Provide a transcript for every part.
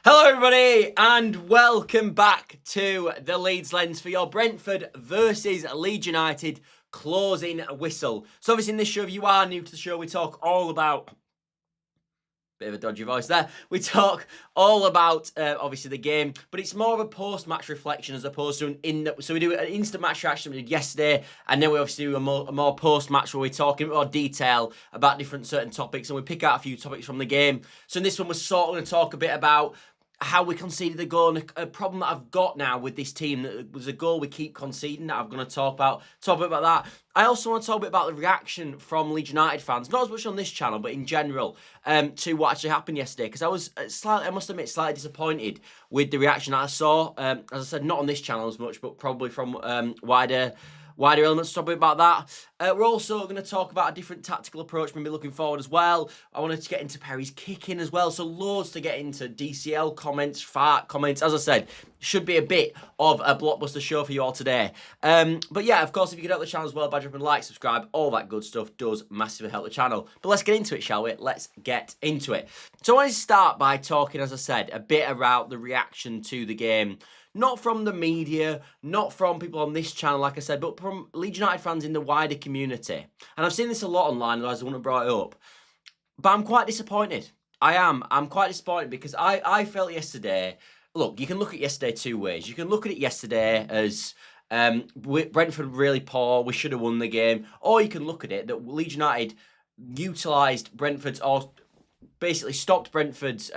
Hello everybody and welcome back to the Leeds Lens for your Brentford versus Leeds United closing whistle. So obviously in this show, if you are new to the show, we talk all about... Bit of a dodgy voice there. We talk all about, obviously, the game, but it's more of a post-match reflection as opposed to so we do an instant match reaction we did yesterday, and then we obviously do a more post-match where we talk in more detail about different certain topics, and we pick out a few topics from the game. So in this one, we're sort of going to talk a bit about how we conceded the goal, and a problem that I've got now with this team, that was a goal we keep conceding, that I'm going to talk a bit about that. I also want to talk a bit about the reaction from Leeds United fans, not as much on this channel, but in general, to what actually happened yesterday, because I was I must admit, slightly disappointed with the reaction that I saw. As I said, not on this channel as much, but probably from wider elements. Talk a bit about that. We're also going to talk about a different tactical approach, maybe looking forward as well. I wanted to get into Perry's kicking as well, so loads to get into. DCL comments, Farke comments. As I said, should be a bit of a blockbuster show for you all today. But yeah, of course, if you could help the channel as well by dropping a like, subscribe, all that good stuff does massively help the channel. But let's get into it, shall we? Let's get into it. So I want to start by talking, as I said, a bit about the reaction to the game. Not from the media, not from people on this channel, like I said, but from Leeds United fans in the wider community. And I've seen this a lot online, otherwise I wouldn't have brought it up. But I'm quite disappointed. I'm quite disappointed because I felt yesterday... Look, you can look at yesterday two ways. You can look at it yesterday as Brentford really poor, we should have won the game. Or you can look at it that Leeds United utilised Brentford's... or basically stopped Brentford's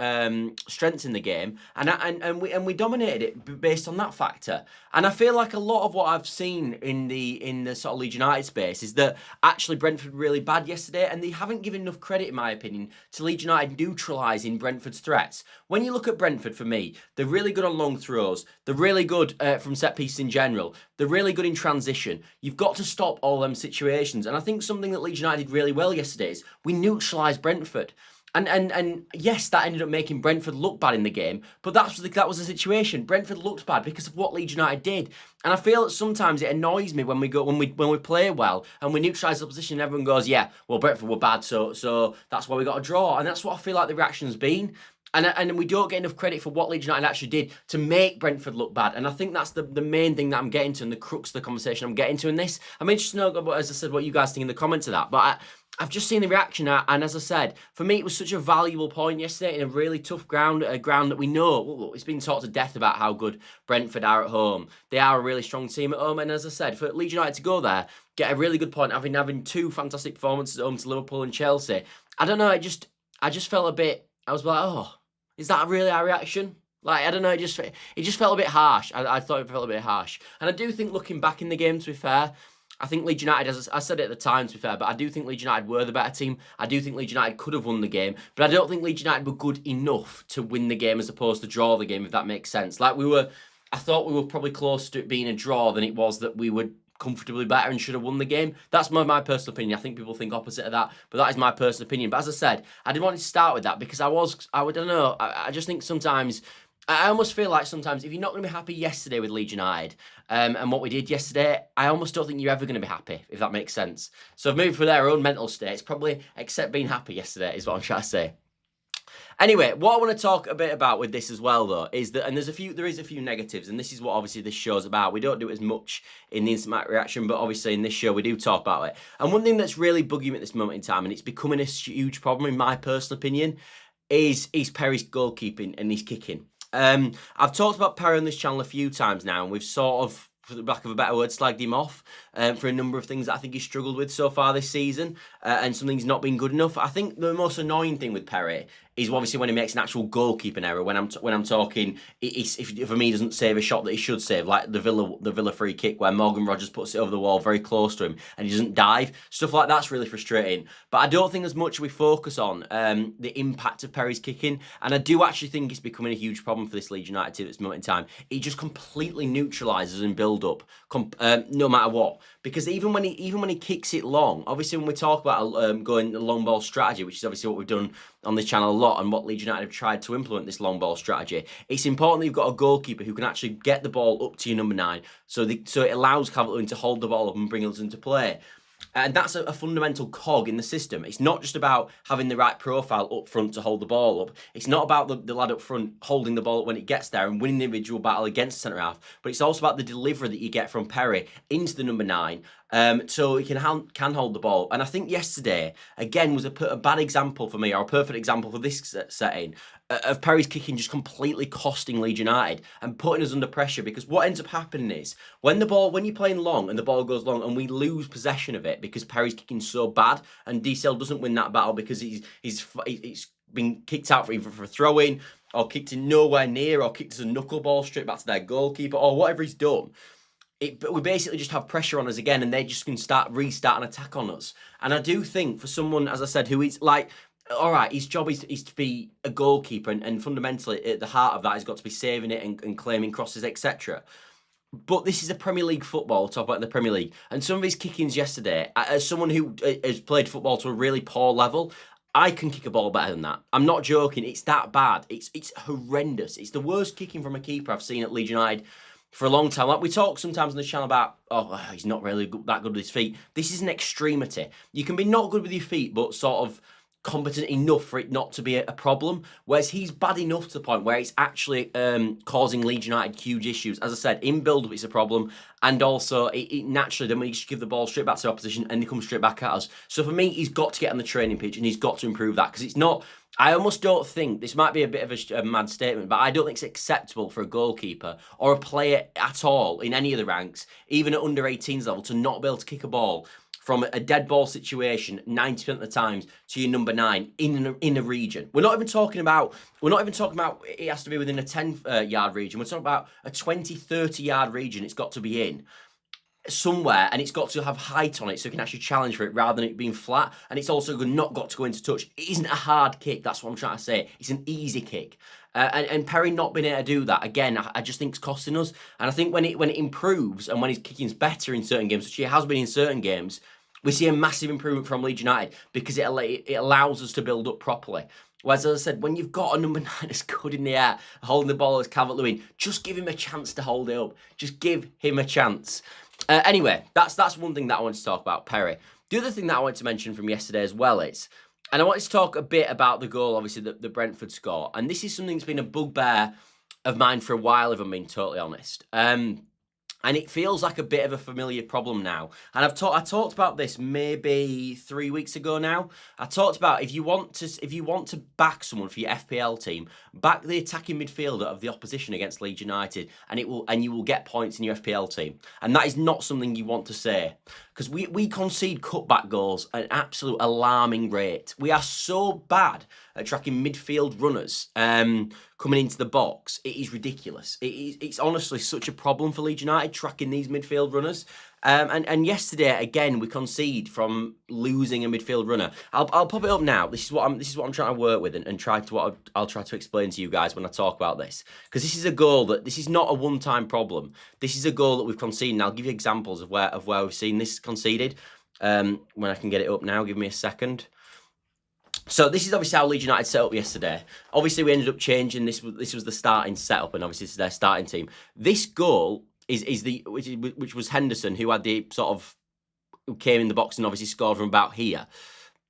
strengths in the game, and we dominated it based on that factor. And I feel like a lot of what I've seen in the sort of Leeds United space is that actually Brentford were really bad yesterday, and they haven't given enough credit, in my opinion, to Leeds United neutralising Brentford's threats. When you look at Brentford, for me, they're really good on long throws. They're really good from set pieces in general. They're really good in transition. You've got to stop all them situations. And I think something that Leeds United did really well yesterday is we neutralised Brentford. And yes, that ended up making Brentford look bad in the game, but that was the situation. Brentford looked bad because of what Leeds United did, and I feel that sometimes it annoys me when we play well and we neutralise the opposition and everyone goes, yeah, well, Brentford were bad, so that's why we got a draw, and that's what I feel like the reaction's been. And we don't get enough credit for what Leeds United actually did to make Brentford look bad. And I think that's the main thing that I'm getting to, and the crux of the conversation I'm getting to in this. I'm interested to know, as I said, what you guys think in the comments of that. But I've just seen the reaction, and as I said, for me, it was such a valuable point yesterday in a really tough ground, a ground that we know, it's been talked to death about how good Brentford are at home. They are a really strong team at home, and as I said, for Leeds United to go there, get a really good point, having two fantastic performances at home to Liverpool and Chelsea, I don't know, I just felt a bit, I was like, oh, is that really our reaction? Like, I don't know, it just felt a bit harsh. I thought it felt a bit harsh. And I do think, looking back in the game, to be fair, I think Leeds United, as I said it at the time, to be fair, but I do think Leeds United were the better team. I do think Leeds United could have won the game, but I don't think Leeds United were good enough to win the game as opposed to draw the game, if that makes sense. Like, I thought we were probably closer to it being a draw than it was that we were comfortably better and should have won the game. That's my personal opinion. I think people think opposite of that, but that is my personal opinion. But as I said, I didn't want to start with that because I don't know, I just think sometimes, I almost feel like sometimes if you're not going to be happy yesterday with Leeds United and what we did yesterday, I almost don't think you're ever going to be happy, if that makes sense. So maybe for their own mental states, probably accept being happy yesterday is what I'm trying to say. Anyway, what I want to talk a bit about with this as well, though, is that, and there is a few negatives, and this is what obviously this show's about. We don't do it as much in the instant match reaction, but obviously in this show we do talk about it. And one thing that's really bugging me at this moment in time, and it's becoming a huge problem in my personal opinion, is Perry's goalkeeping and his kicking. I've talked about Perry on this channel a few times now, and we've sort of, for the lack of a better word, slagged him off for a number of things that I think he's struggled with so far this season, and some things not been good enough. I think the most annoying thing with Perry is obviously when he makes an actual goalkeeping error. When I'm talking, if for me he doesn't save a shot that he should save, like the Villa free kick where Morgan Rogers puts it over the wall very close to him and he doesn't dive. Stuff like that's really frustrating. But I don't think as much we focus on the impact of Perry's kicking, and I do actually think it's becoming a huge problem for this Leeds United team at this moment in time. He just completely neutralises in build up, no matter what. Because even when he kicks it long, obviously when we talk about going the long ball strategy, which is obviously what we've done on this channel a lot, and what Leeds United have tried to implement this long ball strategy, it's important that you've got a goalkeeper who can actually get the ball up to your number 9, so it allows Calvert-Lewin to hold the ball up and bring us into play. And that's a fundamental cog in the system. It's not just about having the right profile up front to hold the ball up. It's not about the lad up front holding the ball up when it gets there and winning the individual battle against the centre-half, but it's also about the delivery that you get from Perry into the number 9, so he can hold the ball. And I think yesterday, again, was a bad example for me, or a perfect example for this setting, of Perry's kicking just completely costing Leeds United and putting us under pressure, because what ends up happening is when you're playing long and the ball goes long and we lose possession of it because Perry's kicking so bad and DCL doesn't win that battle because he's been kicked out either for a throw-in or kicked in nowhere near or kicked as a knuckleball straight back to their goalkeeper or whatever he's done. We basically just have pressure on us again, and they just can restart an attack on us. And I do think for someone, as I said, who is like, all right, his job is to be a goalkeeper, and fundamentally at the heart of that, he's got to be saving it and claiming crosses, etc. But this is a Premier League football, talk about the Premier League. And some of his kickings yesterday, as someone who has played football to a really poor level, I can kick a ball better than that. I'm not joking. It's that bad. It's horrendous. It's the worst kicking from a keeper I've seen at Leeds United for a long time. Like we talk sometimes on this channel about, he's not really that good with his feet. This is an extremity. You can be not good with your feet, but sort of competent enough for it not to be a problem, whereas he's bad enough to the point where it's actually causing Leeds United huge issues. As I said, in build-up it's a problem, and also it naturally then we just give the ball straight back to the opposition and they come straight back at us. So for me, he's got to get on the training pitch and he's got to improve that, because it's not, I almost don't think, this might be a bit of a mad statement, but I don't think it's acceptable for a goalkeeper or a player at all in any of the ranks, even at under 18s level, to not be able to kick a ball from a dead ball situation 90% of the times to your number 9 in a region. We're not even talking about it has to be within a 10-yard region. We're talking about a 20, 30-yard region it's got to be in somewhere, and it's got to have height on it so it can actually challenge for it rather than it being flat, and it's also not got to go into touch. It isn't a hard kick, that's what I'm trying to say. It's an easy kick. And Perry not being able to do that, again, I just think it's costing us. And I think when it improves and when his kicking's better in certain games, which he has been in certain games, we see a massive improvement from Leeds United, because it allows us to build up properly. Whereas, as I said, when you've got a number 9 that's good in the air, holding the ball as Calvert-Lewin, just give him a chance to hold it up. Just give him a chance. Anyway, that's one thing that I wanted to talk about, Perry. The other thing that I wanted to mention from yesterday as well is, and I wanted to talk a bit about the goal, obviously, the Brentford score. And this is something that's been a bugbear of mine for a while, if I'm being totally honest. And it feels like a bit of a familiar problem now. And I talked about this maybe 3 weeks ago now. I talked about if you want to back someone for your FPL team, back the attacking midfielder of the opposition against Leeds United, and you will get points in your FPL team. And that is not something you want to say, because we concede cutback goals at an absolute alarming rate. We are so bad at tracking midfield runners coming into the box. It is ridiculous. It's honestly such a problem for Leeds United tracking these midfield runners. And yesterday again we concede from losing a midfield runner. I'll pop it up now. This is what I'm trying to work with and try to I'll try to explain to you guys when I talk about this, because this is a goal this is not a one-time problem. This is a goal that we've conceded. And I'll give you examples of where we've seen this conceded. When I can get it up now, give me a second. So this is obviously how Leeds United set up yesterday. Obviously, we ended up changing this. This was the starting setup, and obviously this is their starting team. This goal which was Henderson, who had the who came in the box and obviously scored from about here.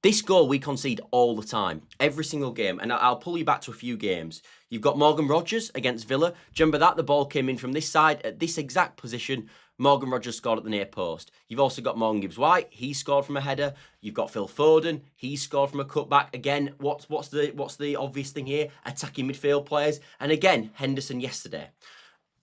This goal we concede all the time, every single game. And I'll pull you back to a few games. You've got Morgan Rogers against Villa. Do you remember that? The ball came in from this side at this exact position. Morgan Rogers scored at the near post. You've also got Morgan Gibbs-White. He scored from a header. You've got Phil Foden. He scored from a cutback. Again, what's the obvious thing here? Attacking midfield players. And again, Henderson yesterday.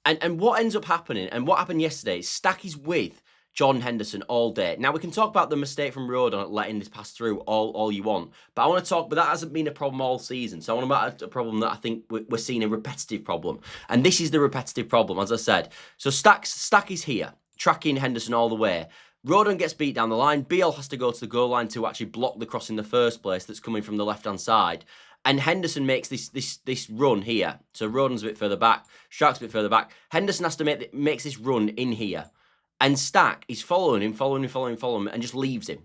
And what ends up happening, and what happened yesterday, is Stack is with John Henderson all day. Now, we can talk about the mistake from Rodon letting this pass through all you want. But I want to talk, but that hasn't been a problem all season. So I want to about a problem that I think we're seeing, a repetitive problem. And this is the repetitive problem, as I said. So Stack is here, tracking Henderson all the way. Rodon gets beat down the line. Beale has to go to the goal line to actually block the cross in the first place that's coming from the left-hand side. And Henderson makes this run here. So Rodon's a bit further back. Stark's a bit further back. Henderson has to makes this run in here. And Stack is following him, and just leaves him.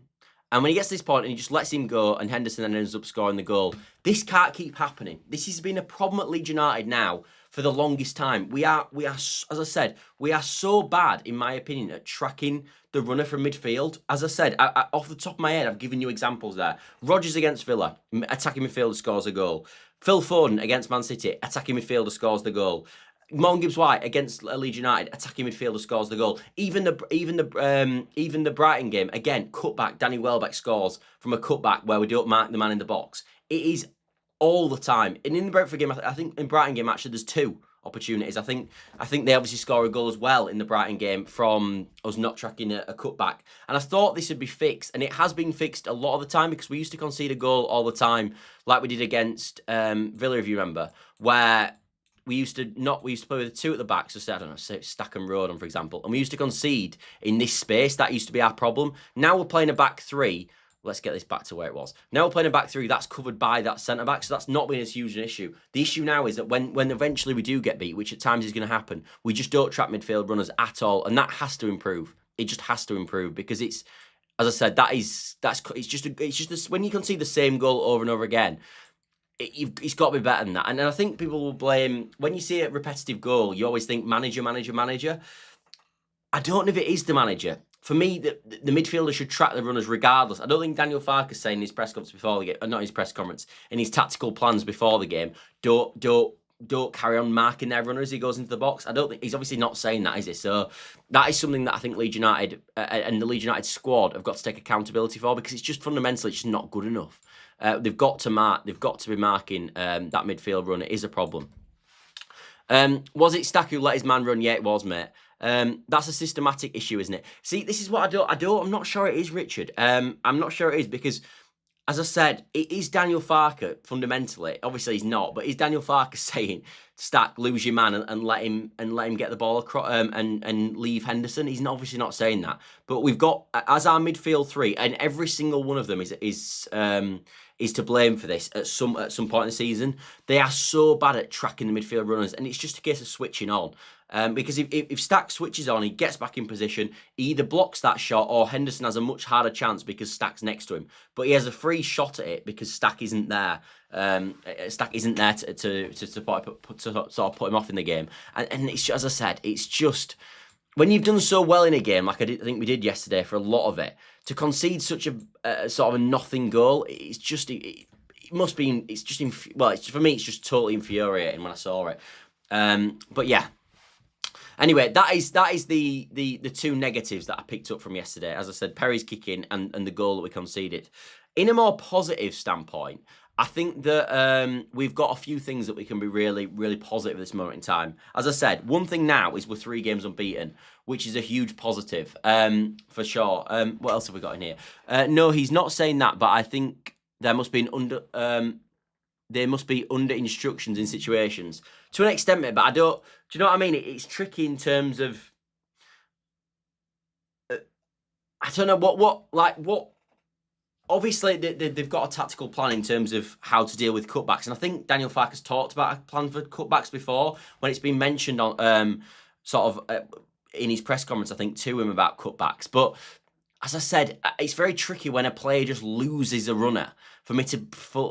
And when he gets to this point and he just lets him go and Henderson then ends up scoring the goal, this can't keep happening. This has been a problem at Leeds United now for the longest time. We are, as I said, we are so bad, in my opinion, at tracking the runner from midfield. As I said, off the top of my head, I've given you examples there. Rodgers against Villa, attacking midfielder scores a goal. Phil Foden against Man City, attacking midfielder scores the goal. Morgan Gibbs-White against Leeds United, attacking midfielder scores the goal. Even the Brighton game, again, cutback. Danny Welbeck scores from a cutback where we don't mark the man in the box. It is all the time. And in the Brentford game, I think in Brighton game actually there's 2 opportunities. I think they obviously score a goal as well in the Brighton game from us not tracking a cutback. And I thought this would be fixed, and it has been fixed a lot of the time because we used to concede a goal all the time, like we did against Villa, if you remember, where we used to play with 2 at the back, so say, I don't know, say Stack and Rodon, for example, and we used to concede in this space. That used to be our problem. Now we're playing a back 3. Let's get this back to where it was. Now we're playing a back 3 that's covered by that centre back, so that's not been as huge an issue. The issue now is that when eventually we do get beat, which at times is going to happen, we just don't track midfield runners at all, and that has to improve. It just has to improve because it's, as I said, it's just when you concede the same goal over and over again. It's got to be better than that. And I think people will blame, when you see a repetitive goal, you always think manager. I don't know if it is the manager. For me, the midfielder should track the runners regardless. I don't think Daniel Farke is saying in his press conference before the game, not his press conference, in his tactical plans before the game, don't carry on marking their runner as he goes into the box. I don't think he's obviously not saying that, is he? So that is something that I think Leeds United and the Leeds United squad have got to take accountability for, because it's just fundamentally it's just not good enough. They've got to be marking that midfield run. It is a problem. Was it Stack who let his man run? Yeah, it was, mate. That's a systematic issue, isn't it? See, this is what I'm not sure it is, Richard. I'm not sure it is because, as I said, it is Daniel Farke fundamentally. Obviously, he's not, but is Daniel Farke saying, Stack, lose your man and let him get the ball across and leave Henderson? He's obviously not saying that. But we've got as our midfield 3, and every single one of them is to blame for this at some point in the season. They are so bad at tracking the midfield runners, and it's just a case of switching on. Because if Stack switches on, he gets back in position, he either blocks that shot or Henderson has a much harder chance because Stack's next to him. But he has a free shot at it because Stack isn't there. Stack isn't there to sort of put him off in the game. And it's, as I said, it's just, when you've done so well in a game, like I think we did yesterday for a lot of it, to concede such a sort of a nothing goal, it's just, it must be, it's just, for me, it's just totally infuriating when I saw it. But yeah. Anyway, that is the 2 negatives that I picked up from yesterday. As I said, Perry's kicking and the goal that we conceded. In a more positive standpoint, I think that we've got a few things that we can be really, really positive at this moment in time. As I said, one thing now is we're 3 games unbeaten, which is a huge positive, for sure. What else have we got in here? No, he's not saying that, but I think there must be under instructions in situations to an extent, mate, but do you know what I mean? It's tricky in terms of, I don't know what. Obviously, they've got a tactical plan in terms of how to deal with cutbacks, and I think Daniel Farke has talked about a plan for cutbacks before when it's been mentioned on in his press conference, I think, to him about cutbacks. But as I said, it's very tricky when a player just loses a runner for me to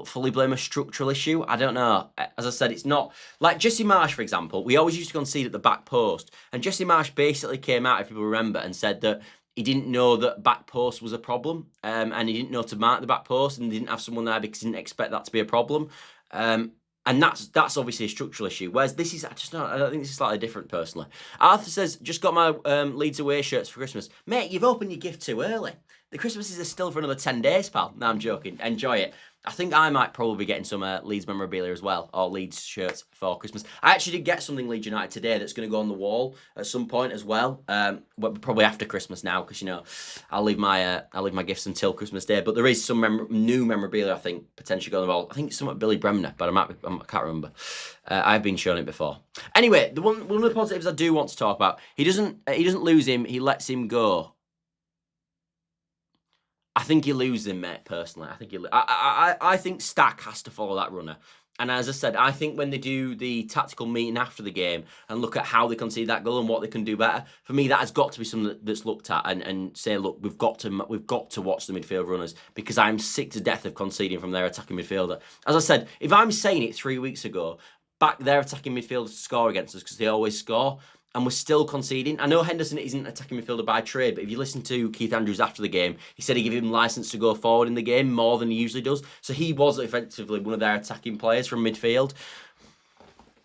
fully blame a structural issue. I don't know. As I said, it's not like Jesse Marsh, for example. We always used to concede at the back post, and Jesse Marsh basically came out, if people remember, and said that he didn't know that back post was a problem, and he didn't know to mark the back post, and he didn't have someone there because he didn't expect that to be a problem. And that's obviously a structural issue. Whereas this is, I don't think this is slightly different personally. Arthur says, just got my Leeds away shirts for Christmas. Mate, you've opened your gift too early. The Christmases are still for another 10 days, pal. No, I'm joking. Enjoy it. I think I might probably be getting some Leeds memorabilia as well, or Leeds shirts for Christmas. I actually did get something Leeds United today that's going to go on the wall at some point as well. Probably after Christmas now, because, you know, I'll leave my gifts until Christmas Day. But there is some new memorabilia, I think, potentially going on the wall. I think it's something Billy Bremner, but I can't remember. I've been shown it before. Anyway, one of the positives I do want to talk about, he doesn't lose him, he lets him go. I think he loses him, mate, personally. I think Stack has to follow that runner. And as I said, I think when they do the tactical meeting after the game and look at how they concede that goal and what they can do better, for me that has got to be something that's looked at and say, look, we've got to watch the midfield runners, because I'm sick to death of conceding from their attacking midfielder. As I said, if I'm saying it 3 weeks ago, back their attacking midfielders to score against us because they always score, and we're still conceding. I know Henderson isn't attacking midfielder by trade, but if you listen to Keith Andrews after the game, he said he gave him license to go forward in the game more than he usually does. So he was effectively one of their attacking players from midfield.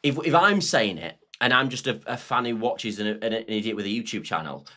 If I'm saying it, and I'm just a fan who watches an idiot with a YouTube channel,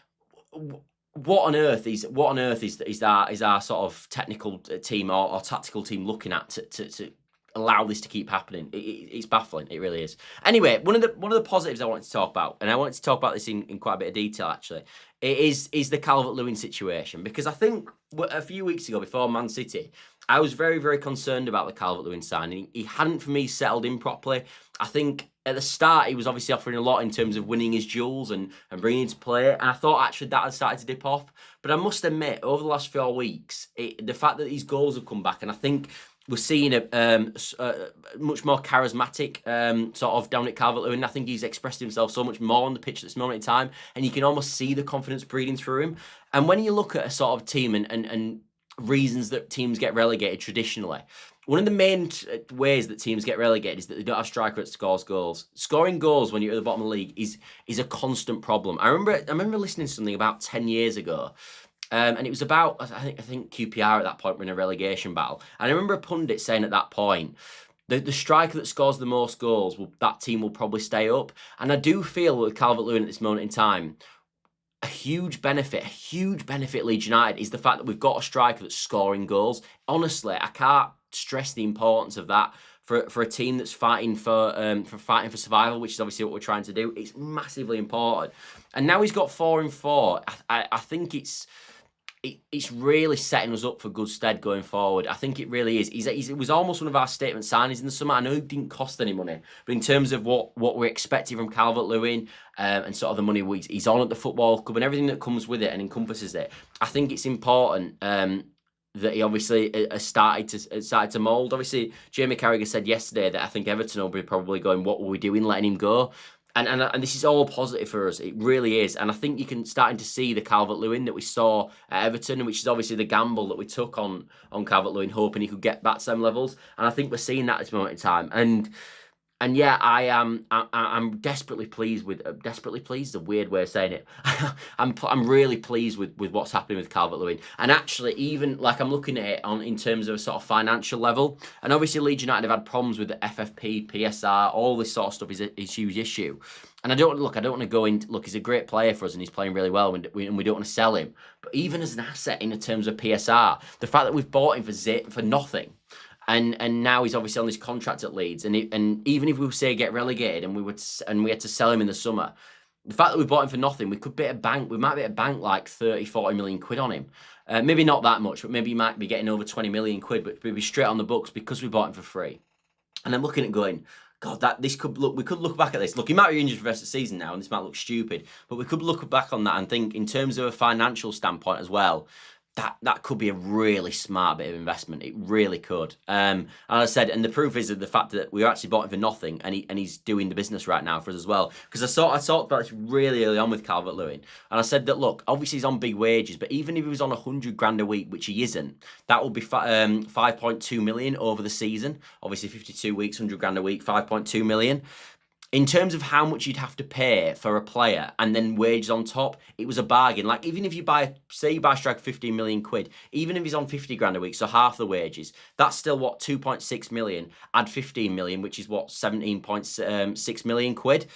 what on earth is our sort of technical team or tactical team looking at to allow this to keep happening? It's baffling. It really is. Anyway, one of the positives I wanted to talk about, and I wanted to talk about this in quite a bit of detail actually, is the Calvert-Lewin situation, because I think a few weeks ago before Man City, I was very, very concerned about the Calvert-Lewin signing. He hadn't, for me, settled in properly. I think at the start he was obviously offering a lot in terms of winning his duels and bringing his play, and I thought actually that had started to dip off. But I must admit, over the last 4 weeks, the fact that these goals have come back, and I think we're seeing a much more charismatic sort of Dominic Calvert-Lewin. I think he's expressed himself so much more on the pitch at this moment in time, and you can almost see the confidence breathing through him. And when you look at a sort of team and reasons that teams get relegated traditionally, one of the main ways that teams get relegated is that they don't have a striker that scores goals. Scoring goals when you're at the bottom of the league is a constant problem. I remember listening to something about 10 years ago. And it was about, I think QPR at that point were in a relegation battle. And I remember a pundit saying at that point, the striker that scores the most goals, that team will probably stay up. And I do feel with Calvert-Lewin at this moment in time, a huge benefit Leeds United is the fact that we've got a striker that's scoring goals. Honestly, I can't stress the importance of that for a team that's fighting for survival, which is obviously what we're trying to do. It's massively important. And now he's got 4 in 4. I think it's really setting us up for good stead going forward. I think it really is. It was almost one of our statement signings in the summer. I know it didn't cost any money, but in terms of what we're expecting from Calvert-Lewin and sort of the money he's on at the football club and everything that comes with it and encompasses it, I think it's important that he obviously has started to mould. Obviously, Jamie Carragher said yesterday that I think Everton will be probably going, what were we doing letting him go? And this is all positive for us. It really is. And I think you can starting to see the Calvert-Lewin that we saw at Everton, which is obviously the gamble that we took on Calvert-Lewin, hoping he could get back to them levels. And I think we're seeing that at this moment in time. And yeah, I'm desperately pleased with is a weird way of saying it. I'm really pleased with what's happening with Calvert-Lewin. And actually, even like I'm looking at it in terms of a sort of financial level. And obviously Leeds United have had problems with the FFP, PSR, all this sort of stuff is a huge issue. And I don't want to go into, look, he's a great player for us and he's playing really well and we don't want to sell him. But even as an asset in terms of PSR, the fact that we've bought him for nothing. And now he's obviously on this contract at Leeds, and even if we say get relegated and we had to sell him in the summer, the fact that we bought him for nothing, we might be able to bank like 30-40 million quid on him. Maybe not that much, but maybe he might be getting over 20 million quid, but we'd be straight on the books because we bought him for free. And I'm looking at going, God, we could look back at this. Look, he might be injured for the rest of the season now, and this might look stupid, but we could look back on that and think in terms of a financial standpoint as well, that could be a really smart bit of investment. It really could. And I said, and the proof is that the fact that we actually bought him for nothing, and he's doing the business right now for us as well. Because I talked about this really early on with Calvert-Lewin, and I said that look, obviously he's on big wages, but even if he was on 100 grand a week, which he isn't, that would be 5.2 million over the season. Obviously 52 weeks, 100 grand a week, 5.2 million. In terms of how much you'd have to pay for a player and then wages on top, it was a bargain. Like, even if you buy striker 15 million quid, even if he's on 50 grand a week, so half the wages, that's still what, 2.6 million, add 15 million, which is what, 17.6 million quid.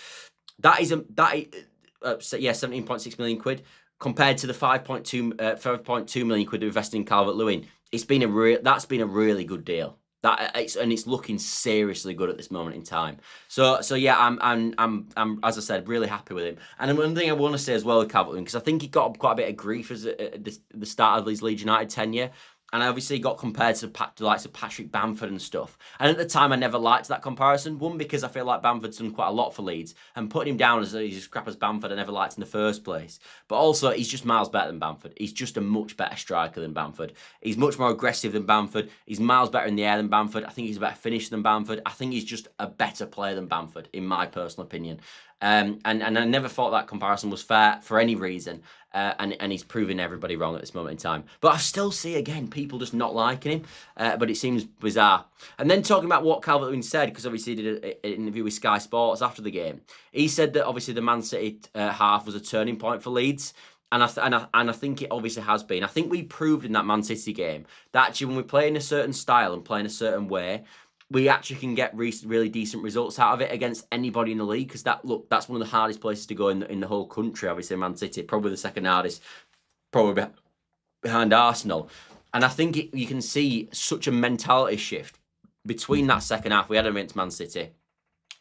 That is 17.6 million quid compared to the 5.2 million quid invested in Calvert-Lewin. That's been a really good deal. It's looking seriously good at this moment in time. So yeah, I'm as I said, really happy with him. And one thing I want to say as well with Calvert-Lewin, because I think he got quite a bit of grief at the start of his Leeds United tenure. and I obviously got compared to the likes of Patrick Bamford and stuff. And at the time, I never liked that comparison. One, because I feel like Bamford's done quite a lot for Leeds, and putting him down as he's as crap as Bamford, I never liked in the first place. But also, he's just miles better than Bamford. He's just a much better striker than Bamford. He's much more aggressive than Bamford. He's miles better in the air than Bamford. I think he's a better finisher than Bamford. I think he's just a better player than Bamford, in my personal opinion. And I never thought that comparison was fair for any reason. And he's proving everybody wrong at this moment in time. But I still see, again, people just not liking him. But it seems bizarre. And then talking about what Calvert-Lewin said, because obviously he did an interview with Sky Sports after the game. He said that obviously the Man City half was a turning point for Leeds. And I think it obviously has been. I think we proved in that Man City game that actually when we play in a certain style and play in a certain way, we actually can get really decent results out of it against anybody in the league. Because that's one of the hardest places to go in the whole country. Obviously, Man City, probably the second hardest, probably behind Arsenal. And I think you can see such a mentality shift between that second half we had against Man City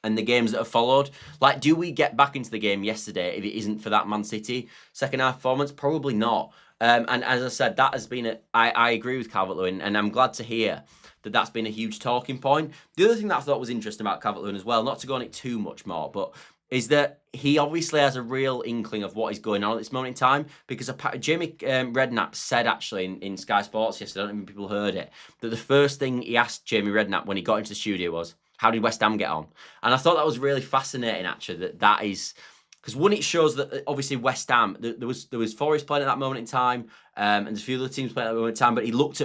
and the games that have followed. Like, do we get back into the game yesterday if it isn't for that Man City second half performance? Probably not. And as I said, that has been I agree with Calvert-Lewin, and I'm glad to hear that that's been a huge talking point. The other thing that I thought was interesting about Calvert-Lewin as well, not to go on it too much more, but is that he obviously has a real inkling of what is going on at this moment in time, because Jamie Redknapp said actually in Sky Sports yesterday, I don't know if people heard it, that the first thing he asked Jamie Redknapp when he got into the studio was, how did West Ham get on? And I thought that was really fascinating, actually, that is... Because one, it shows that obviously West Ham, there was Forest playing at that moment in time, and there's a few other teams playing at that moment in time. But he looked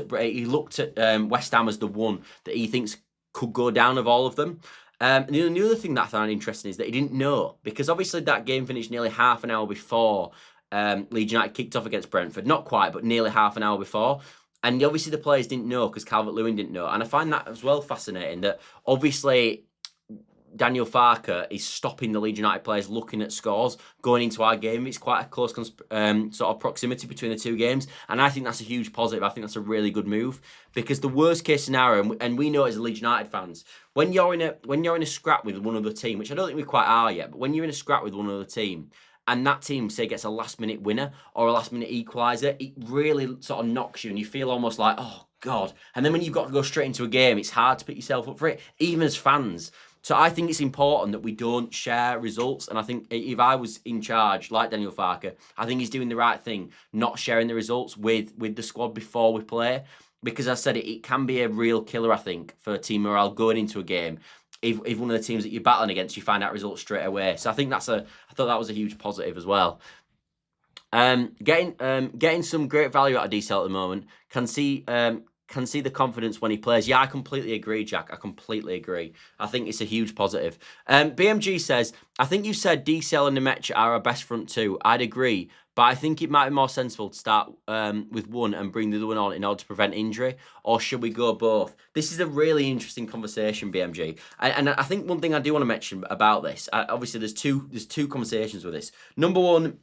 at West Ham as the one that he thinks could go down of all of them. And the other thing that I found interesting is that he didn't know, because obviously that game finished nearly half an hour before Leeds United kicked off against Brentford. Not quite, but nearly half an hour before. And obviously the players didn't know because Calvert-Lewin didn't know. And I find that as well fascinating that obviously Daniel Farke is stopping the Leeds United players looking at scores going into our game. It's quite a close sort of proximity between the two games, and I think that's a huge positive. I think that's a really good move, because the worst case scenario, and we know as Leeds United fans, when you're in a scrap with one other team, which I don't think we quite are yet, but when you're in a scrap with one other team, and that team, say, gets a last-minute winner or a last-minute equaliser, it really sort of knocks you, and you feel almost like, oh, God. And then when you've got to go straight into a game, it's hard to put yourself up for it, even as fans. So I think it's important that we don't share results. And I think if I was in charge, like Daniel Farke, I think he's doing the right thing, not sharing the results with the squad before we play. Because as I said, it can be a real killer, I think, for team morale going into a game. If one of the teams that you're battling against, you find out results straight away. So I think I thought that was a huge positive as well. Getting some great value out of DCL at the moment. Can see the confidence when he plays. Yeah, I completely agree, Jack. I completely agree. I think it's a huge positive. BMG says, I think you said DCL and Nemecha are our best front two. I'd agree, but I think it might be more sensible to start with one and bring the other one on in order to prevent injury, or should we go both? This is a really interesting conversation, BMG. And I think one thing I do want to mention about this, obviously there's two conversations with this. Number one,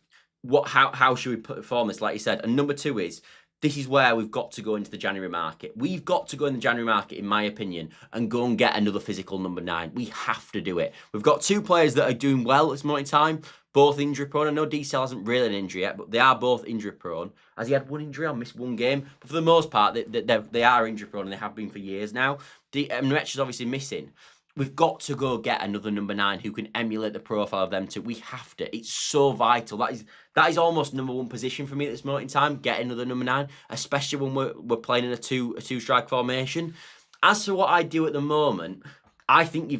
how should we perform this, like you said? And number two is, this is where we've got to go into the January market. We've got to go in the January market, in my opinion, and go and get another physical number 9. We have to do it. We've got two players that are doing well at this moment in time, both injury prone. I know DCL hasn't really an injury yet, but they are both injury prone. Has he had one injury or missed one game? But for the most part, they are injury prone, and they have been for years now. Nemecha is obviously missing. We've got to go get another number 9 who can emulate the profile of them two. We have to. It's so vital. That is almost number one position for me at this moment in time. Get another number 9, especially when we're playing in a two strike formation. As to what I do at the moment, I think you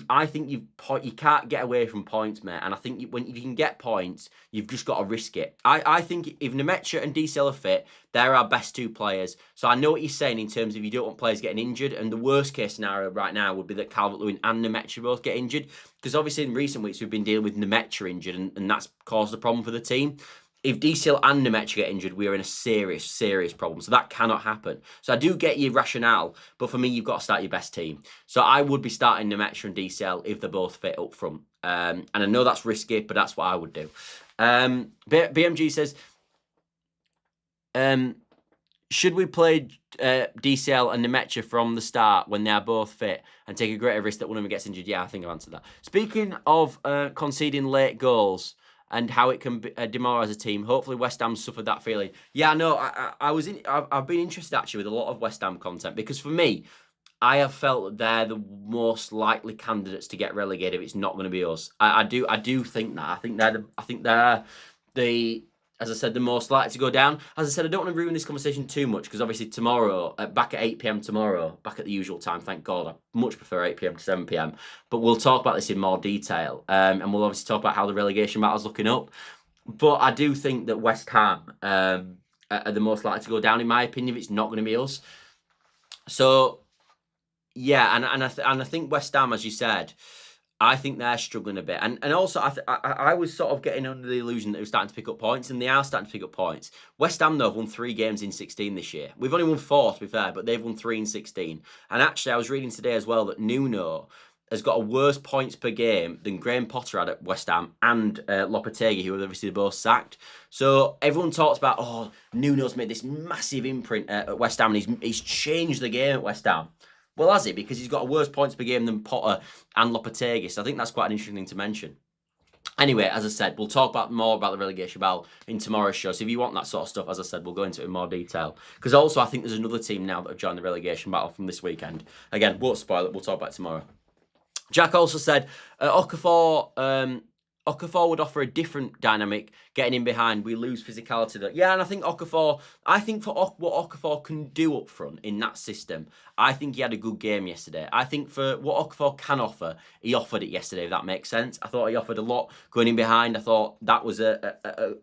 can't get away from points, mate. And I think when you can get points, you've just got to risk it. I think if Nemecha and DCL are fit, they're our best two players. So I know what you're saying in terms of you don't want players getting injured. And the worst case scenario right now would be that Calvert-Lewin and Nemecha both get injured. Because obviously in recent weeks we've been dealing with Nemecha injured, and that's caused a problem for the team. If DCL and Nemecha get injured, we are in a serious, serious problem. So that cannot happen. So I do get your rationale, but for me, you've got to start your best team. So I would be starting Nemecha and DCL if they're both fit up front. And I know that's risky, but that's what I would do. BMG says, should we play DCL and Nemecha from the start when they are both fit and take a greater risk that one of them gets injured? Yeah, I think I've answered that. Speaking of conceding late goals, and how it can demoralise a team. Hopefully West Ham suffered that feeling. Yeah, no, I've been interested actually with a lot of West Ham content, because for me, I have felt that they're the most likely candidates to get relegated if it's not going to be us. I do think that. I think they're the, as I said, the most likely to go down. As I said, I don't want to ruin this conversation too much, because obviously tomorrow, back at 8 p.m. tomorrow, back at the usual time, thank God. I much prefer 8 p.m. to 7 p.m. But we'll talk about this in more detail, and we'll obviously talk about how the relegation battle's looking up. But I do think that West Ham are the most likely to go down, in my opinion, if it's not going to be us. So yeah, and I think West Ham, as you said, I think they're struggling a bit, and also I was sort of getting under the illusion that they were starting to pick up points, and they are starting to pick up points. West Ham though have won 3 games in 16 this year. We've only won 4 to be fair, but they've won 3 in 16. And actually, I was reading today as well that Nuno has got a worse points per game than Graham Potter had at West Ham and Lopetegui, who were obviously both sacked. So everyone talks about, oh, Nuno's made this massive imprint at West Ham, and he's changed the game at West Ham. Well, has he? Because he's got a worse points per game than Potter and Lopetegui. So I think that's quite an interesting thing to mention. Anyway, as I said, we'll talk more about the relegation battle in tomorrow's show. So if you want that sort of stuff, as I said, we'll go into it in more detail. Because also, I think there's another team now that have joined the relegation battle from this weekend. Again, won't spoil it. We'll talk about it tomorrow. Jack also said, Okafor would offer a different dynamic, getting in behind. We lose physicality though. Yeah, and I think for what Okafor can do up front in that system, I think he had a good game yesterday. I think for what Okafor can offer, he offered it yesterday, if that makes sense. I thought he offered a lot going in behind. I thought that was a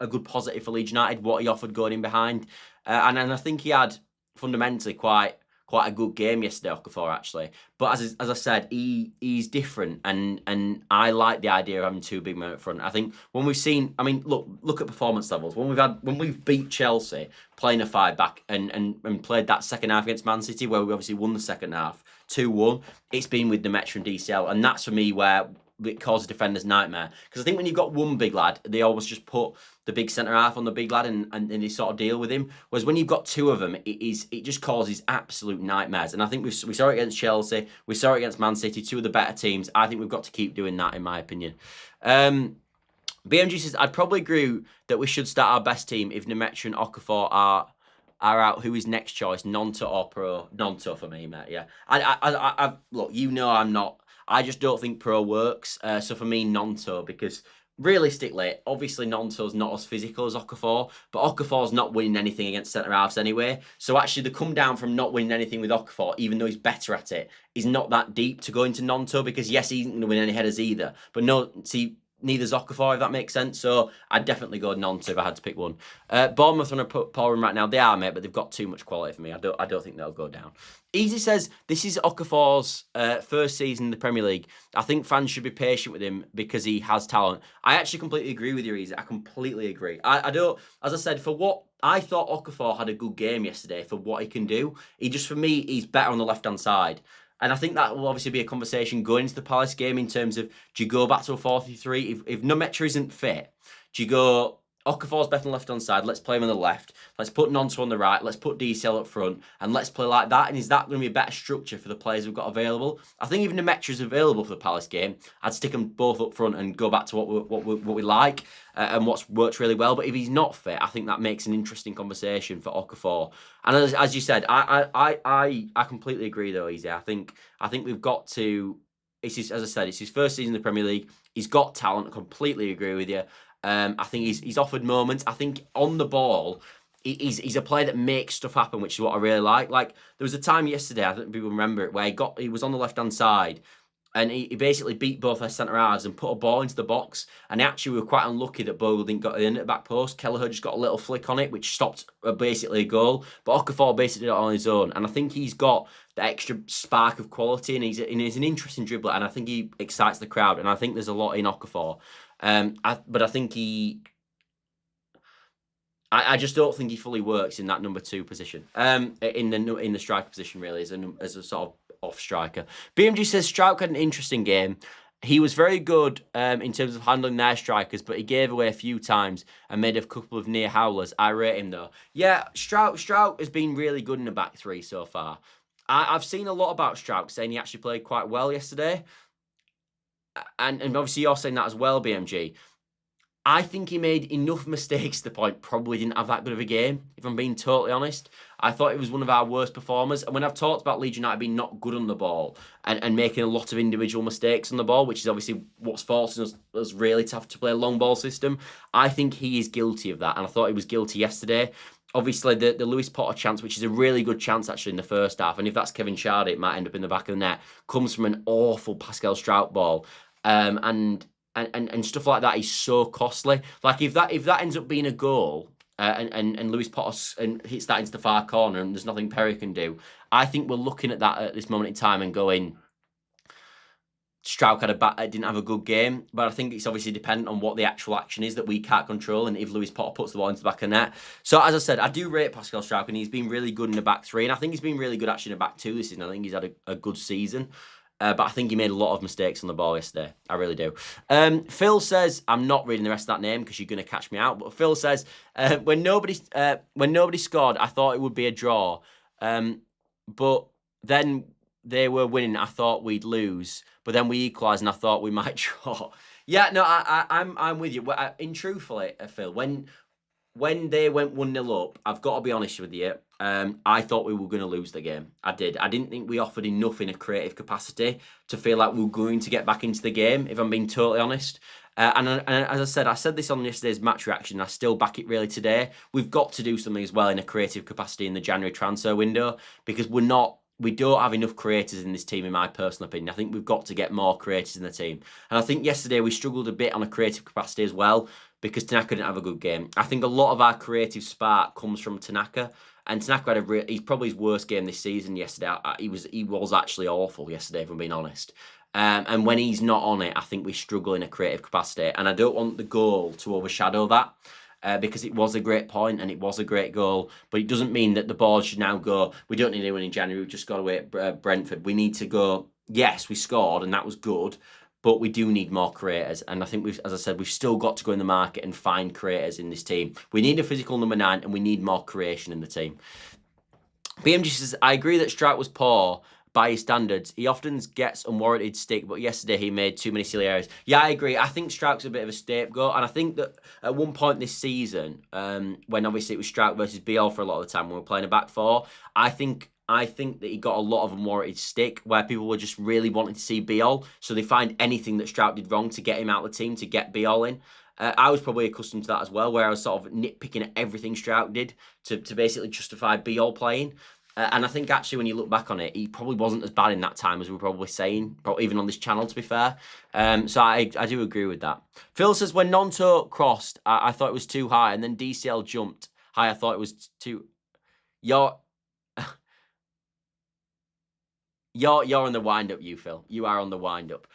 good positive for Leeds United, what he offered going in behind. And I think he had fundamentally quite a good game yesterday, Okafor, actually. But as I said, he's different, and I like the idea of having 2 big men up front. I think when we've seen, I mean, look at performance levels. When we've beat Chelsea playing a 5-back and played that second half against Man City, where we obviously won the second half 2-1, it's been with Dermot and DCL, and that's for me where it causes defenders nightmare. Because I think when you've got one big lad, they always just put the big centre half on the big lad and they sort of deal with him. Whereas when you've got 2 of them, it just causes absolute nightmares. And I think we saw it against Chelsea, we saw it against Man City, 2 of the better teams. I think we've got to keep doing that, in my opinion. BMG says, I'd probably agree that we should start our best team if Nemetra and Okafor are out. Who is next choice, Gnonto or Pro? Gnonto for me, mate. Yeah. I look, you know I'm not. I just don't think Pro works. So for me, Gnonto, because realistically, obviously Gnonto's not as physical as Okafor, but Okafor's not winning anything against centre-halves anyway. So actually the come down from not winning anything with Okafor, even though he's better at it, is not that deep to go into Gnonto, because yes, he isn't going to win any headers either. But no, see, neither's Okafor, if that makes sense. So I'd definitely go Gnonto if I had to pick one. Bournemouth on a poor run right now. They are, mate, but they've got too much quality for me. I don't think they'll go down. Easy says, this is Okafor's first season in the Premier League. I think fans should be patient with him because he has talent. I actually completely agree with you, Easy. I completely agree. I don't, as I said, for what I thought Okafor had a good game yesterday for what he can do. For me, he's better on the left-hand side. And I think that will obviously be a conversation going into the Palace game in terms of, do you go back to a 4-3? If Nemetra isn't fit, do you go, Okafor's better on the left-hand side, let's play him on the left, let's put Gnonto on the right, let's put DCL up front, and let's play like that? And is that going to be a better structure for the players we've got available? I think if Nemetra is available for the Palace game, I'd stick them both up front and go back to what we like and what's worked really well. But if he's not fit, I think that makes an interesting conversation for Okafor. And as you said, I completely agree though, Easy. I think we've got to. As I said, it's his first season in the Premier League. He's got talent. I completely agree with you. I think he's offered moments. I think on the ball, he's a player that makes stuff happen, which is what I really like. Like, there was a time yesterday, I think people remember it, where he was on the left-hand side, and he basically beat both their centre-halves and put a ball into the box. And actually, we were quite unlucky that Bogle didn't get it in at the back post. Gallagher just got a little flick on it, which stopped basically a goal. But Okafor basically did it on his own. And I think he's got the extra spark of quality, and he's an interesting dribbler, and I think he excites the crowd. And I think there's a lot in Okafor. But I think I just don't think he fully works in that number 2 position. In the striker position, really, as a sort of off striker. BMG says Strauch had an interesting game. He was very good in terms of handling their strikers, but he gave away a few times and made a couple of near howlers. I rate him though. Yeah, Strauch has been really good in the back 3 so far. I've seen a lot about Strauch saying he actually played quite well yesterday. And obviously you're saying that as well, BMG. I think he made enough mistakes to the point probably didn't have that good of a game, if I'm being totally honest. I thought it was one of our worst performers. And when I've talked about Leeds United being not good on the ball and making a lot of individual mistakes on the ball, which is obviously what's forcing us really to have to play a long ball system, I think he is guilty of that. And I thought he was guilty yesterday. Obviously, the Lewis Potter chance, which is a really good chance actually in the first half, and if that's Kevin Shardy, it might end up in the back of the net, comes from an awful Pascal Strout ball. And stuff like that is so costly. Like if that ends up being a goal and Lewis Potter hits that into the far corner and there's nothing Perry can do, I think we're looking at that at this moment in time and going, Strauch didn't have a good game, but I think it's obviously dependent on what the actual action is that we can't control and if Lewis Potter puts the ball into the back of the net. So as I said, I do rate Pascal Strauch and he's been really good in the back three, and I think he's been really good actually in the back two this season. I think he's had a good season. But I think he made a lot of mistakes on the ball yesterday. I really do. Phil says, I'm not reading the rest of that name because you're going to catch me out. But Phil says, when nobody scored, I thought it would be a draw. But then they were winning. I thought we'd lose. But then we equalised and I thought we might draw. Yeah, no, I'm with you. In truthfully, Phil, when they went 1-0 up, I've got to be honest with you, I thought we were going to lose the game. I did. I didn't think we offered enough in a creative capacity to feel like we were going to get back into the game, if I'm being totally honest. And as I said this on yesterday's match reaction, and I still back it really today. We've got to do something as well in a creative capacity in the January transfer window, because we don't have enough creators in this team, in my personal opinion. I think we've got to get more creators in the team. And I think yesterday we struggled a bit on a creative capacity as well, because Tanaka didn't have a good game. I think a lot of our creative spark comes from Tanaka. And Tanaka had he's probably his worst game this season yesterday. He was actually awful yesterday, if I'm being honest. And when he's not on it, I think we struggle in a creative capacity. And I don't want the goal to overshadow that. Because it was a great point and it was a great goal, but it doesn't mean that the board should now go, we don't need anyone in January, we've just got away at Brentford. We need to go, yes, we scored and that was good, but we do need more creators. And I think as I said, we've still got to go in the market and find creators in this team. We need a physical number 9 and we need more creation in the team. BMG says, I agree that Strout was poor by his standards. He often gets unwarranted stick, but yesterday he made too many silly errors. Yeah, I agree. I think Strout's a bit of a scapegoat, and I think that at one point this season, when obviously it was Strout versus BL for a lot of the time when we were playing a back four, I think that he got a lot of unwarranted stick where people were just really wanting to see BL, so they find anything that Strout did wrong to get him out of the team, to get BL in. I was probably accustomed to that as well, where I was sort of nitpicking at everything Strout did to basically justify BL playing. And I think actually when you look back on it, he probably wasn't as bad in that time as we were probably saying, even on this channel, to be fair. So I do agree with that. Phil says, when Gnonto crossed, I thought it was too high, and then DCL jumped high. I thought it was too... You're on the wind-up, you, Phil. You are on the wind-up.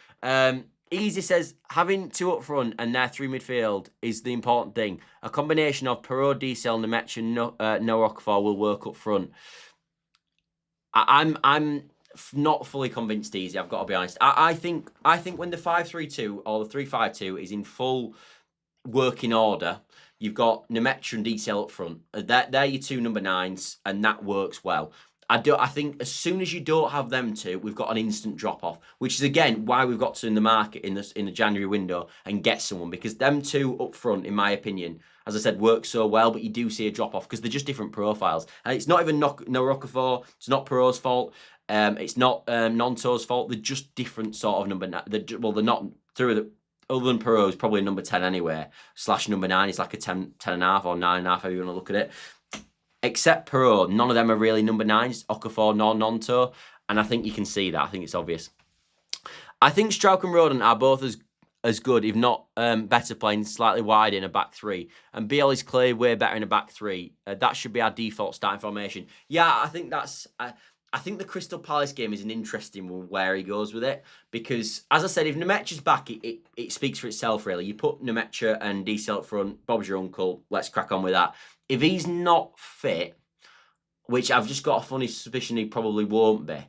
Easy says, having 2 up front and their 3 midfield is the important thing. A combination of Perraud, DCL, Nemec and no Okafor will work up front. I'm not fully convinced, Easy, I've got to be honest. I think when the 5-3-2 or the 3-5-2 is in full working order, you've got Nemec and DCL up front. They're your 2 number 9s, and that works well. I think as soon as you don't have them 2, we've got an instant drop-off, which is, again, why we've got to in the market in the January window and get someone, because them 2 up front, in my opinion, as I said, work so well, but you do see a drop-off because they're just different profiles. And it's not even no Okafor, it's not Perraud's fault, it's not Gnonto's fault. They're just different sort of number 9. Well, they're not, other than Perraud's probably a number 10 anyway, / number 9 is like a 10 and a half or 9 and a half, however you want to look at it. Except Perraud, none of them are really number 9s, Okafor nor Gnonto, and I think you can see that. I think it's obvious. I think Strauch and Rodent are both as good, if not better, playing slightly wider in a back 3. And BL is clearly way better in a back 3. That should be our default starting formation. Yeah, I think that's... I think the Crystal Palace game is an interesting one where he goes with it. Because, as I said, if Nemec is back, it speaks for itself, really. You put Nemec and DCL up front, Bob's your uncle, let's crack on with that. If he's not fit, which I've just got a funny suspicion he probably won't be,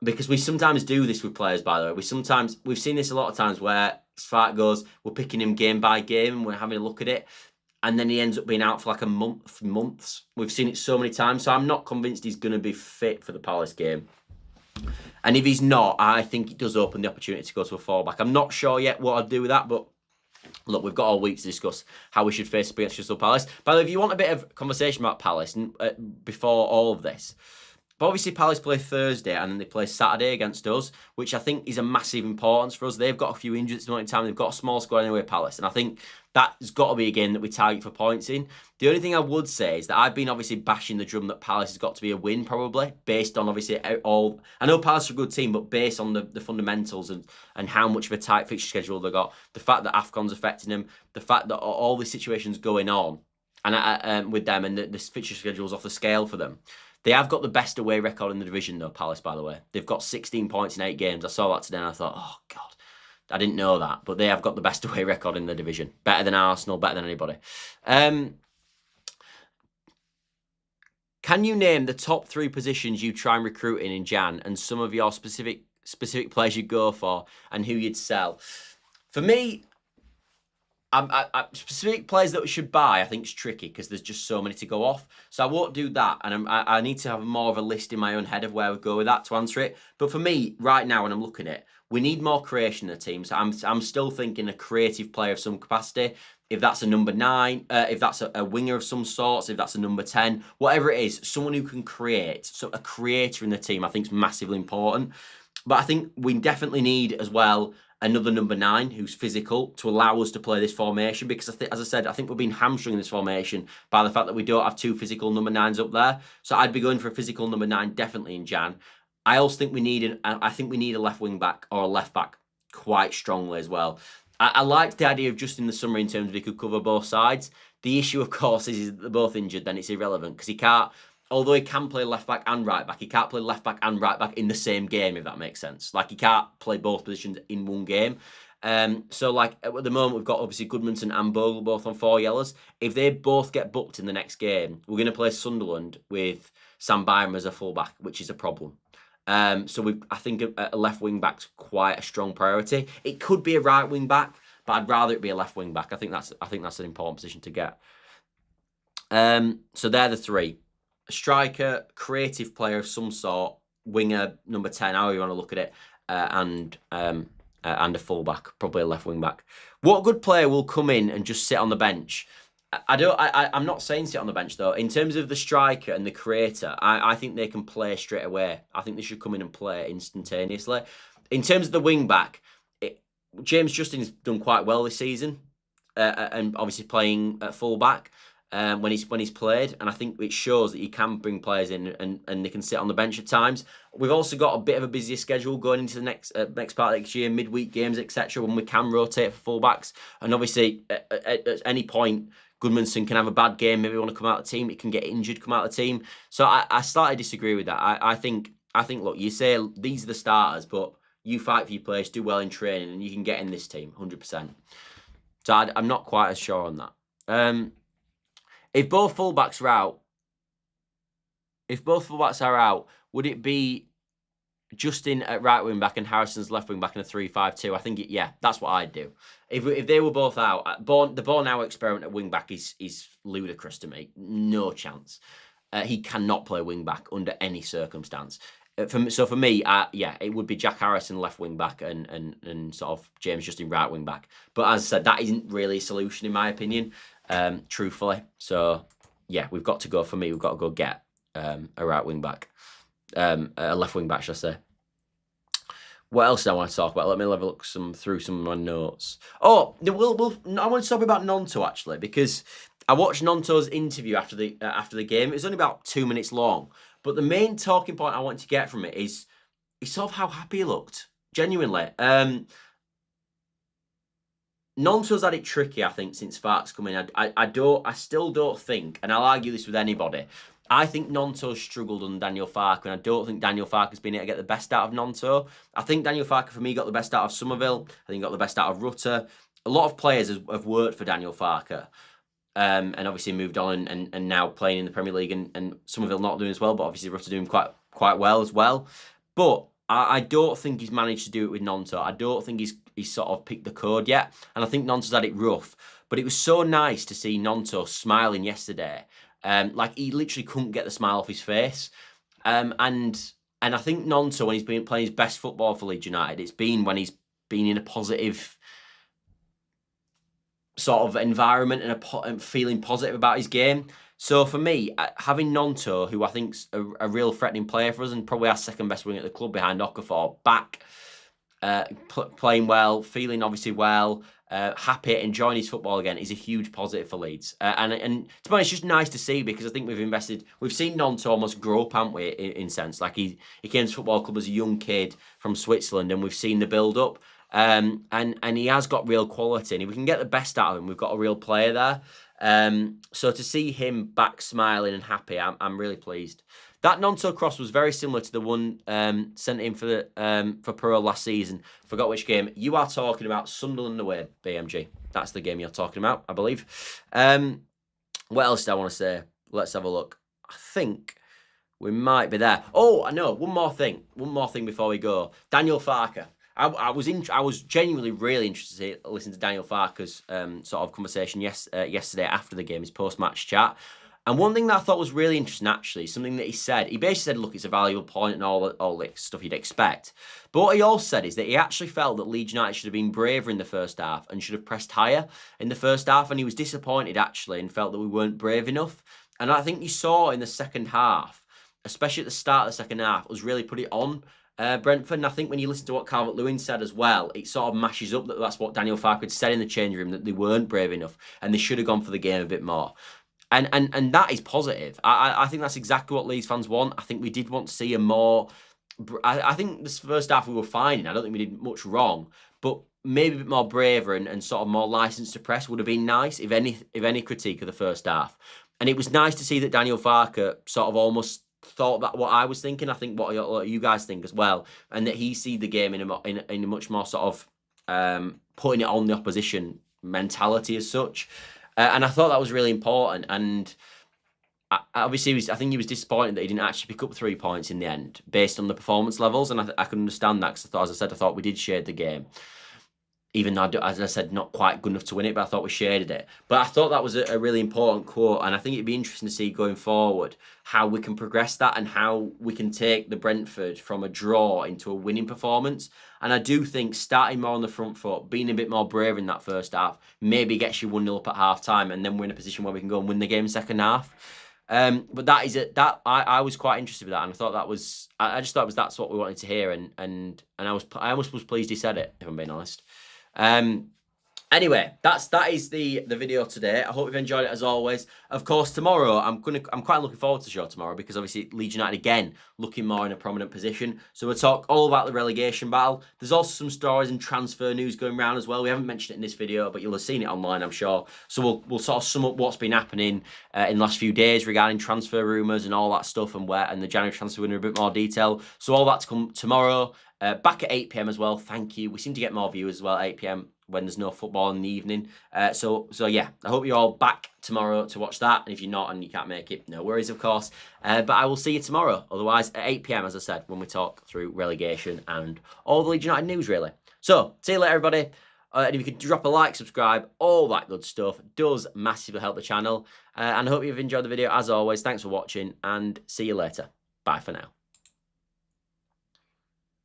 because we sometimes do this with players, by the way. We've seen this a lot of times where Farke goes, we're picking him game by game and we're having a look at it, and then he ends up being out for like a months. We've seen it so many times, so I'm not convinced he's going to be fit for the Palace game. And if he's not, I think it does open the opportunity to go to a fallback. I'm not sure yet what I'd do with that, but look, we've got all week to discuss how we should face against Crystal Palace. By the way, if you want a bit of conversation about Palace before all of this, but obviously Palace play Thursday and then they play Saturday against us, which I think is a massive importance for us. They've got a few injuries at this moment in time. They've got a small squad anyway, Palace. And I think that's got to be a game that we target for points in. The only thing I would say is that I've been obviously bashing the drum that Palace has got to be a win, probably, based on obviously all... I know Palace are a good team, but based on the fundamentals and how much of a tight fixture schedule they've got, the fact that AFCON's affecting them, the fact that all these situations going on and with them and the fixture schedule's off the scale for them. They have got the best away record in the division, though, Palace, by the way. They've got 16 points in 8 games. I saw that today and I thought, oh, God, I didn't know that. But they have got the best away record in the division. Better than Arsenal, better than anybody. Can you name the top 3 positions you try and recruit in Jan and some of your specific players you go for and who you'd sell? For me... specific players that we should buy, I think, is tricky because there's just so many to go off. So I won't do that, and I need to have more of a list in my own head of where we go with that to answer it. But for me, right now, when I'm looking at it, we need more creation in the team. So I'm still thinking a creative player of some capacity. If that's a number 9, if that's a winger of some sorts, if that's a number 10, whatever it is, someone who can create. So a creator in the team, I think, is massively important. But I think we definitely need as well another number 9 who's physical to allow us to play this formation because, as I said, I think we're being hamstrung in this formation by the fact that we don't have 2 physical number 9s up there. So I'd be going for a physical number 9 definitely in Jan. I also think we need a left wing back or a left back quite strongly as well. I liked the idea of Justin the summer in terms of he could cover both sides. The issue, of course, is that they're both injured, then it's irrelevant because he can't. Although he can play left back and right back, he can't play left back and right back in the same game, if that makes sense. Like, he can't play both positions in one game. So, like, at the moment, we've got, obviously, Goodmanson and Bogle both on 4 yellows. If they both get booked in the next game, we're going to play Sunderland with Sam Byram as a fullback, which is a problem. So, I think a left wing-back's quite a strong priority. It could be a right wing-back, but I'd rather it be a left wing-back. I think that's an important position to get. So, they're the 3. A striker, creative player of some sort, winger, number 10, however you want to look at it, and a fullback, probably a left wing back. What good player will come in and just sit on the bench? I'm not saying sit on the bench though. In terms of the striker and the creator, I think they can play straight away. I think they should come in and play instantaneously. In terms of the wing back, James Justin's done quite well this season, and obviously playing at full back. When he's played, and I think it shows that you can bring players in and they can sit on the bench at times. We've also got a bit of a busier schedule going into the next part of next year, midweek games, etc., when we can rotate for fullbacks. And obviously, at any point, Goodmanson can have a bad game, maybe want to come out of the team, he can get injured, come out of the team. So I slightly disagree with that. I think, look, you say these are the starters, but you fight for your players, do well in training, and you can get in this team, 100%. So I'm not quite as sure on that. If both fullbacks are out, would it be Justin at right wing back and Harrison's left wing back in a 3-5-2? I think that's what I'd do. If they were both out, the Bornau experiment at wing back is ludicrous to me. No chance. He cannot play wing back under any circumstance. For me, it would be Jack Harrison left wing back and sort of James Justin right wing back. But as I said, that isn't really a solution in my opinion. Truthfully. So, yeah, we've got to go get a right wing back. A left wing back, should I say. What else do I want to talk about? Let me have a look through some of my notes. Oh, I want to talk about Gnonto, actually, because I watched Gnonto's interview after the game. It was only about 2 minutes long. But the main talking point I want to get from it is sort of how happy he looked. Genuinely. Gnonto's had it tricky, I think, since Farke's come in. I still don't think, and I'll argue this with anybody, I think Gnonto's struggled under Daniel Farke, and I don't think Daniel Farke has been able to get the best out of Gnonto. I think Daniel Farke, for me, got the best out of Somerville. I think he got the best out of Rutter. A lot of players have worked for Daniel Farke, and obviously moved on and now playing in the Premier League, and Somerville not doing as well, but obviously Rutter doing quite well as well. But I don't think he's managed to do it with Gnonto. I don't think he's sort of picked the code yet. And I think Gnonto's had it rough. But it was so nice to see Gnonto smiling yesterday. Like, he literally couldn't get the smile off his face. And I think Gnonto, when he's been playing his best football for Leeds United, it's been when he's been in a positive sort of environment and feeling positive about his game. So for me, having Gnonto, who I think's a real threatening player for us and probably our second best wing at the club behind Okafor, back, playing well, feeling obviously well, happy, enjoying his football again is a huge positive for Leeds. And to be honest, it's just nice to see because I think we've seen Gnonto almost grow up, haven't we, in sense. Like he came to football club as a young kid from Switzerland and we've seen the build up. And he has got real quality, and if we can get the best out of him, we've got a real player there. So to see him back smiling and happy, I'm really pleased. That Gnonto cross was very similar to the one sent in for Pearl last season. Forgot which game. You are talking about Sunderland away, BMG. That's the game you're talking about, I believe. What else do I want to say? Let's have a look. I think we might be there. Oh, I know. One more thing before we go. Daniel Farke. I was genuinely really interested to listen to Daniel Farke's sort of conversation yesterday after the game, his post-match chat. And one thing that I thought was really interesting, actually, something that he basically said, look, it's a valuable point and all the stuff you'd expect. But what he also said is that he actually felt that Leeds United should have been braver in the first half and should have pressed higher in the first half. And he was disappointed, actually, and felt that we weren't brave enough. And I think you saw in the second half, especially at the start of the second half, was really put it on Brentford. And I think when you listen to what Calvert-Lewin said as well, it sort of mashes up that's what Daniel Farke had said in the changing room, that they weren't brave enough and they should have gone for the game a bit more. And that is positive. I think that's exactly what Leeds fans want. I think we did want to see a more... I think this first half we were fine. I don't think we did much wrong. But maybe a bit more braver and sort of more license to press would have been nice, if any critique of the first half. And it was nice to see that Daniel Farke sort of almost thought that what I was thinking. I think what you guys think as well. And that he see the game in a much more sort of putting it on the opposition mentality as such. And I thought that was really important. And obviously, I think he was disappointed that he didn't actually pick up 3 points in the end, based on the performance levels. And I can understand that, because as I thought we did shade the game. Even though, as I said, not quite good enough to win it, but I thought we shaded it. But I thought that was a really important quote. And I think it'd be interesting to see going forward how we can progress that and how we can take the Brentford from a draw into a winning performance. And I do think starting more on the front foot, being a bit more brave in that first half, maybe gets you 1-0 up at half time, and then we're in a position where we can go and win the game second half. But that is it. I was quite interested with that, and I thought that was. I just thought that's what we wanted to hear, and I almost was pleased he said it, if I'm being honest. Anyway, that is the video today. I hope you've enjoyed it as always. Of course, tomorrow I'm quite looking forward to the show tomorrow, because obviously Leeds United again looking more in a prominent position. So we'll talk all about the relegation battle. There's also some stories and transfer news going around as well. We haven't mentioned it in this video, but you'll have seen it online, I'm sure. So we'll sort of sum up what's been happening in the last few days regarding transfer rumours and all that stuff, and the January transfer window in a bit more detail. So all that to come tomorrow. Back at 8 PM as well. Thank you. We seem to get more viewers as well at 8 PM when there's no football in the evening. So yeah, I hope you're all back tomorrow to watch that. And if you're not and you can't make it, no worries, of course. But I will see you tomorrow. Otherwise, at 8 PM, as I said, when we talk through relegation and all the Leeds United news, really. So, see you later, everybody. And if you could drop a like, subscribe, all that good stuff does massively help the channel. And I hope you've enjoyed the video as always. Thanks for watching, and see you later. Bye for now.